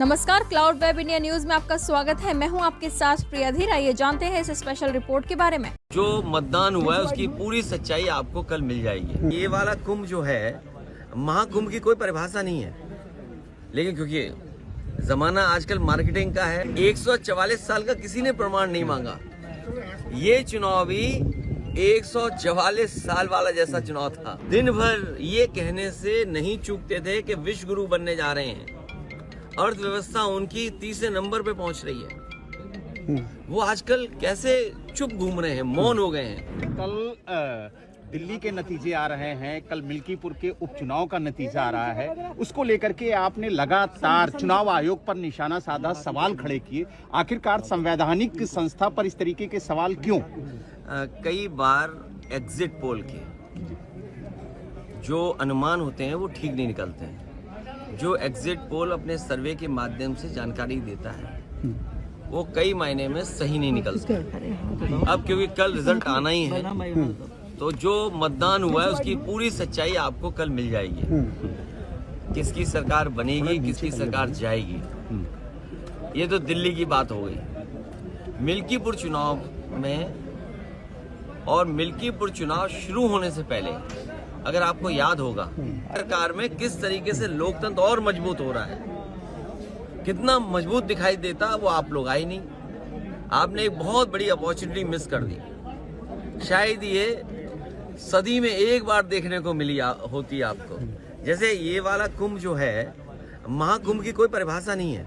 नमस्कार, cloud web India news में आपका स्वागत है। मैं हूं आपके साथ प्रिया धीर। आइए जानते हैं इस स्पेशल रिपोर्ट के बारे में। जो मतदान हुआ है उसकी पूरी सच्चाई आपको कल मिल जाएगी। ये वाला कुंभ जो है, महाकुंभ की कोई परिभाषा नहीं है, लेकिन क्योंकि जमाना आजकल मार्केटिंग का है, 144 साल का किसी ने प्रमाण नहीं मांगा। ये चुनाव भी 144 साल वाला जैसा चुनाव था। दिन भर ये कहने से नहीं चूकते थे कि विश्व गुरु बनने जा रहे हैं। अर्थव्यवस्था उनकी तीसरे नंबर पे पहुंच रही है। वो आजकल कैसे चुप घूम रहे हैं, मौन हो गए हैं। कल दिल्ली के नतीजे आ रहे हैं, कल मिल्कीपुर के उपचुनाव का नतीजा आ रहा है, उसको लेकर के आपने लगातार चुनाव आयोग पर निशाना साधा, सवाल खड़े किए। आखिरकार संवैधानिक संस्था पर इस तरीके के सवाल क्यों? कई बार एग्जिट पोल के जो अनुमान होते हैं वो ठीक नहीं निकलते हैं। जो एग्जिट पोल अपने सर्वे के माध्यम से जानकारी देता है वो कई मायने में सही नहीं निकलते। अब क्योंकि कल रिजल्ट आना ही है, तो जो मतदान हुआ है उसकी पूरी सच्चाई आपको कल मिल जाएगी। किसकी सरकार बनेगी, किसकी सरकार जाएगी, ये तो दिल्ली की बात हो गई। मिल्कीपुर चुनाव में और मिल्कीपुर चुनाव शुरू होने से पहले अगर आपको याद होगा, सरकार में किस तरीके से लोकतंत्र और मजबूत हो रहा है, कितना मजबूत दिखाई देता, वो आप लोग आए नहीं। आपने एक बहुत बड़ी अपॉर्चुनिटी मिस कर दी। शायद ये सदी में एक बार देखने को मिली होती आपको। जैसे ये वाला कुंभ जो है, महाकुंभ की कोई परिभाषा नहीं है,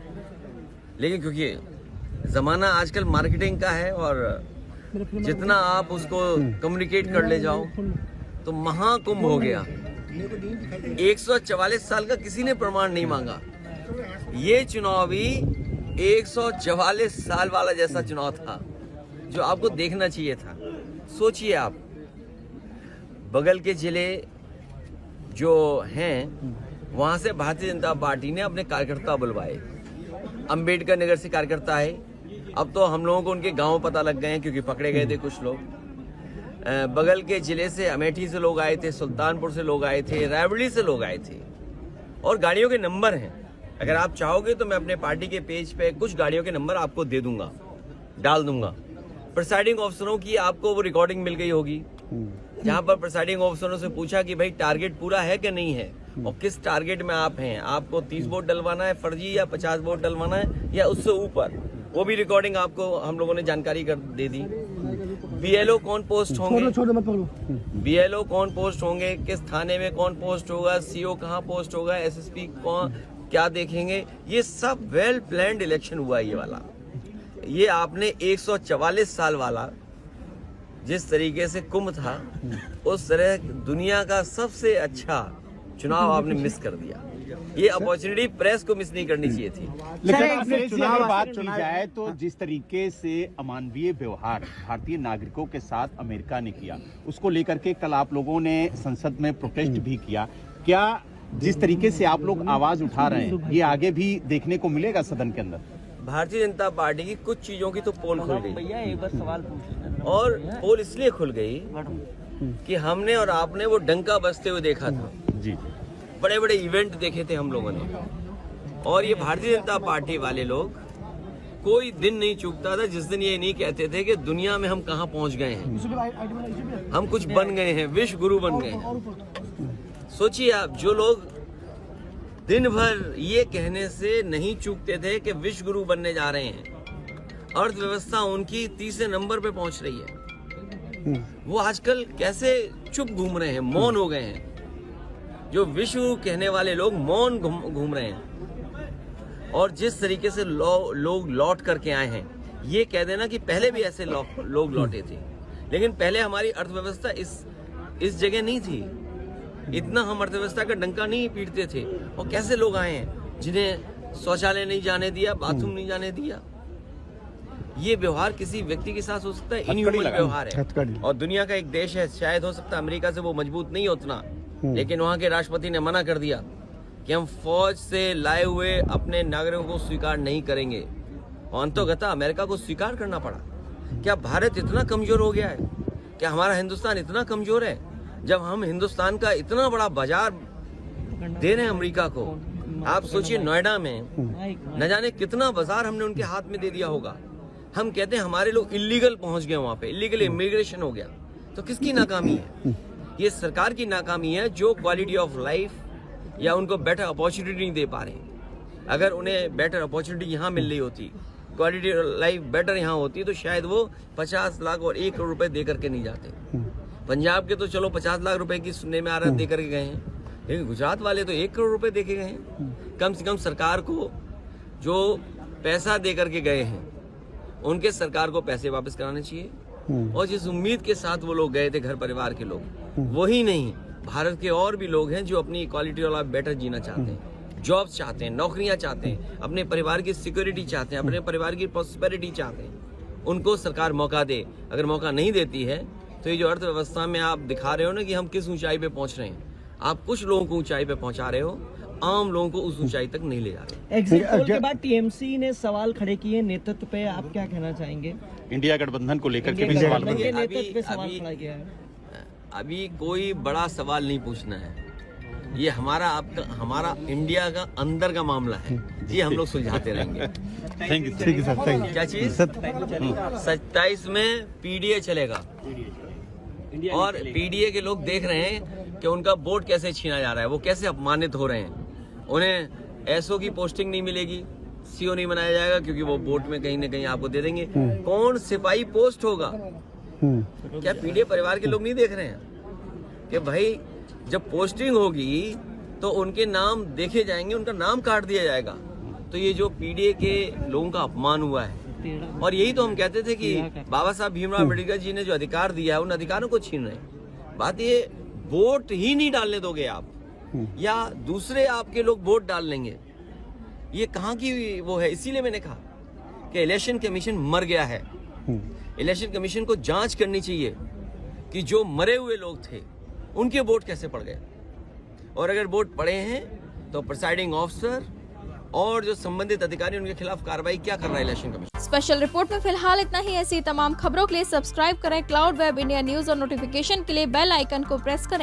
लेकिन क्योंकि जमाना आजकल मार्केटिंग का है और जितना आप उसको कम्युनिकेट कर ले जाओ तो महाकुंभ हो गया। 144 साल का किसी ने प्रमाण नहीं मांगा। ये चुनाव भी 144 साल वाला जैसा चुनाव था जो आपको देखना चाहिए था। सोचिए आप, बगल के जिले जो हैं वहां से भारतीय जनता पार्टी ने अपने कार्यकर्ता बुलवाए। अंबेडकर नगर से कार्यकर्ता है। अब तो हम लोगों को उनके गांव पता लग गए हैं क्योंकि पकड़े गए थे कुछ लोग। बगल के जिले से अमेठी से लोग आए थे, सुल्तानपुर से लोग आए थे, रायबरेली से लोग आए थे, और गाड़ियों के नंबर हैं। अगर आप चाहोगे तो मैं अपने पार्टी के पेज पे कुछ गाड़ियों के नंबर आपको दे दूंगा, डाल दूंगा। प्रिसाइडिंग ऑफिसरों की आपको वो रिकॉर्डिंग मिल गई होगी, जहां पर प्रिसाइडिंग ऑफिसरों से पूछा कि भाई टारगेट पूरा है कि नहीं है और किस टारगेट में आप हैं। आपको 30 वोट डलवाना है फर्जी, या 50 वोट डलवाना है, या उससे ऊपर। वो भी रिकॉर्डिंग आपको हम लोगों ने जानकारी कर दे दी। बीएलओ कौन पोस्ट होंगे, बीएलओ कौन पोस्ट होंगे, किस थाने में कौन पोस्ट होगा, सीओ कहाँ पोस्ट होगा, एसएसपी कौन क्या देखेंगे, ये सब वेल प्लान्ड इलेक्शन हुआ। ये वाला, ये आपने 144 साल वाला जिस तरीके से कुंभ था, उस तरह दुनिया का सबसे अच्छा चुनाव आपने मिस कर दिया। ये अपॉर्चुनिटी प्रेस को मिस नहीं करनी चाहिए थी। लेकिन अपने चुनाव की बात की जाए तो जिस तरीके से अमानवीय व्यवहार भारतीय नागरिकों के साथ अमेरिका ने किया, उसको लेकर के कल आप लोगों ने संसद में प्रोटेस्ट भी किया। क्या जिस तरीके से आप लोग आवाज उठा रहे हैं, ये आगे भी देखने को मिलेगा सदन के अंदर? भारतीय जनता पार्टी की कुछ चीजों की तो पोल खुल गई, और पोल इसलिए खुल गई कि हमने और आपने वो डंका बजते हुए देखा था जी। बड़े बड़े इवेंट देखे थे हम लोगों ने, और ये भारतीय जनता पार्टी वाले लोग कोई दिन नहीं चूकता था जिस दिन ये नहीं कहते थे कि दुनिया में हम कहां पहुंच गए हैं, हम कुछ बन गए हैं, विश्व गुरु बन गए हैं। सोचिए आप, जो लोग दिन भर ये कहने से नहीं चूकते थे कि विश्व गुरु बनने जा रहे हैं, अर्थव्यवस्था उनकी तीसरे नंबर पे पहुंच रही है, वो आजकल कैसे चुप घूम रहे हैं, मौन हो गए हैं। जो विश्व कहने वाले लोग मौन घूम रहे हैं। और जिस तरीके से लोग लौट करके आए हैं, ये कह देना कि पहले भी ऐसे लोग लौटे थे, लेकिन पहले हमारी अर्थव्यवस्था इस जगह नहीं थी। इतना हम अर्थव्यवस्था का डंका नहीं पीटते थे। और कैसे लोग आए हैं जिन्हें शौचालय नहीं जाने दिया, बाथरूम नहीं जाने दिया। ये व्यवहार किसी व्यक्ति के साथ हो सकता है, इनह्यूमन व्यवहार है। और दुनिया का एक देश है, शायद हो सकता है अमेरिका से वो मजबूत नहीं उतना, लेकिन वहां के राष्ट्रपति ने मना कर दिया कि हम फौज से लाए हुए अपने नागरिकों को स्वीकार नहीं करेंगे, और अंततः अमेरिका को स्वीकार करना पड़ा। क्या भारत इतना कमजोर हो गया है? क्या हमारा हिंदुस्तान इतना कमजोर है? जब हम हिंदुस्तान का इतना बड़ा बाजार दे रहे हैं अमेरिका को, आप सोचिए नोएडा में न जाने कितना बाजार हमने उनके हाथ में दे दिया होगा। हम कहते हैं हमारे लोग इलीगल पहुंच गए, वहां पे इलीगल इमिग्रेशन हो गया। तो किसकी नाकामी है? ये सरकार की नाकामी है, जो क्वालिटी ऑफ लाइफ या उनको बेटर अपॉर्चुनिटी नहीं दे पा रहे। अगर उन्हें बेटर अपॉर्चुनिटी यहाँ मिल रही होती, क्वालिटी ऑफ लाइफ बेटर यहाँ होती, तो शायद वो 50 लाख और 1 करोड़ रुपए दे करके नहीं जाते। पंजाब के तो चलो 50 लाख रुपए की सुनने में आ रहा है दे करके गए हैं, लेकिन गुजरात वाले तो 1 करोड़ रुपए दे के गए हैं। कम से कम सरकार को जो पैसा दे करके गए हैं, उनके सरकार को पैसे वापस कराने चाहिए। और जिस उम्मीद के साथ वो लोग गए थे, घर परिवार के लोग, वही नहीं, भारत के और भी लोग हैं जो अपनी क्वालिटी ऑफ लाइफ बेटर जीना चाहते हैं, जॉब्स चाहते हैं, नौकरियां चाहते हैं, अपने परिवार की सिक्योरिटी चाहते हैं, अपने परिवार की प्रॉस्पेरिटी चाहते हैं। उनको सरकार मौका दे। अगर मौका नहीं देती है तो ये जो अर्थव्यवस्था में आप दिखा रहे हो ना कि हम किस ऊंचाई पे पहुंच रहे हैं, आप कुछ लोगों को ऊंचाई पे पहुंचा रहे हो, आम लोगों को उस ऊंचाई तक नहीं ले जा रहे। एग्जिट पोल के बाद टीएमसी ने सवाल खड़े किए नेतृत्व पे, आप क्या कहना चाहेंगे? इंडिया गठबंधन को लेकर के भी सवाल के किया। नेतृत्व पे सवाल खड़ा किया है। अभी कोई बड़ा सवाल नहीं पूछना है, ये हमारा इंडिया का अंदर का मामला है, ये हम लोग सुलझाते रहेंगे। Thank you sir. थैंक क्या चीज? 27 में पीडीए चलेगा और पीडीए के लोग देख रहे हैं कि उनका वोट कैसे छीना जा रहा है, वो कैसे अपमानित हो रहे हैं। उन्हें एसओ की पोस्टिंग नहीं मिलेगी, सीओ नहीं बनाया जाएगा, क्योंकि वो वोट में कहीं ना कहीं आपको दे देंगे। कौन सिपाही पोस्ट होगा? क्या पीडीए परिवार के लोग नहीं देख रहे हैं कि भाई जब पोस्टिंग होगी तो उनके नाम देखे जाएंगे, उनका नाम काट दिया जाएगा। तो ये जो पीडीए के लोगों का अपमान हुआ है, और यही तो हम कहते थे कि बाबा साहब भीमराव अम्बेडकर जी ने जो अधिकार दिया है, उन अधिकारों को छीन रहे हैं। बात ये वोट ही नहीं डालने दोगे आप, या दूसरे आपके लोग वोट डाल लेंगे, ये कहाँ की वो है? इसीलिए मैंने कहा कि इलेक्शन कमीशन मर गया है। इलेक्शन कमीशन को जांच करनी चाहिए कि जो मरे हुए लोग थे उनके वोट कैसे पड़ गए, और अगर वोट पड़े हैं तो प्रिसाइडिंग ऑफिसर और जो संबंधित अधिकारी उनके खिलाफ कार्रवाई क्या कर रहा है इलेक्शन कमीशन। स्पेशल रिपोर्ट में फिलहाल इतना ही। ऐसी तमाम खबरों के लिए सब्सक्राइब करें क्लाउड वेब इंडिया न्यूज और नोटिफिकेशन के लिए बेल आइकन को प्रेस करें।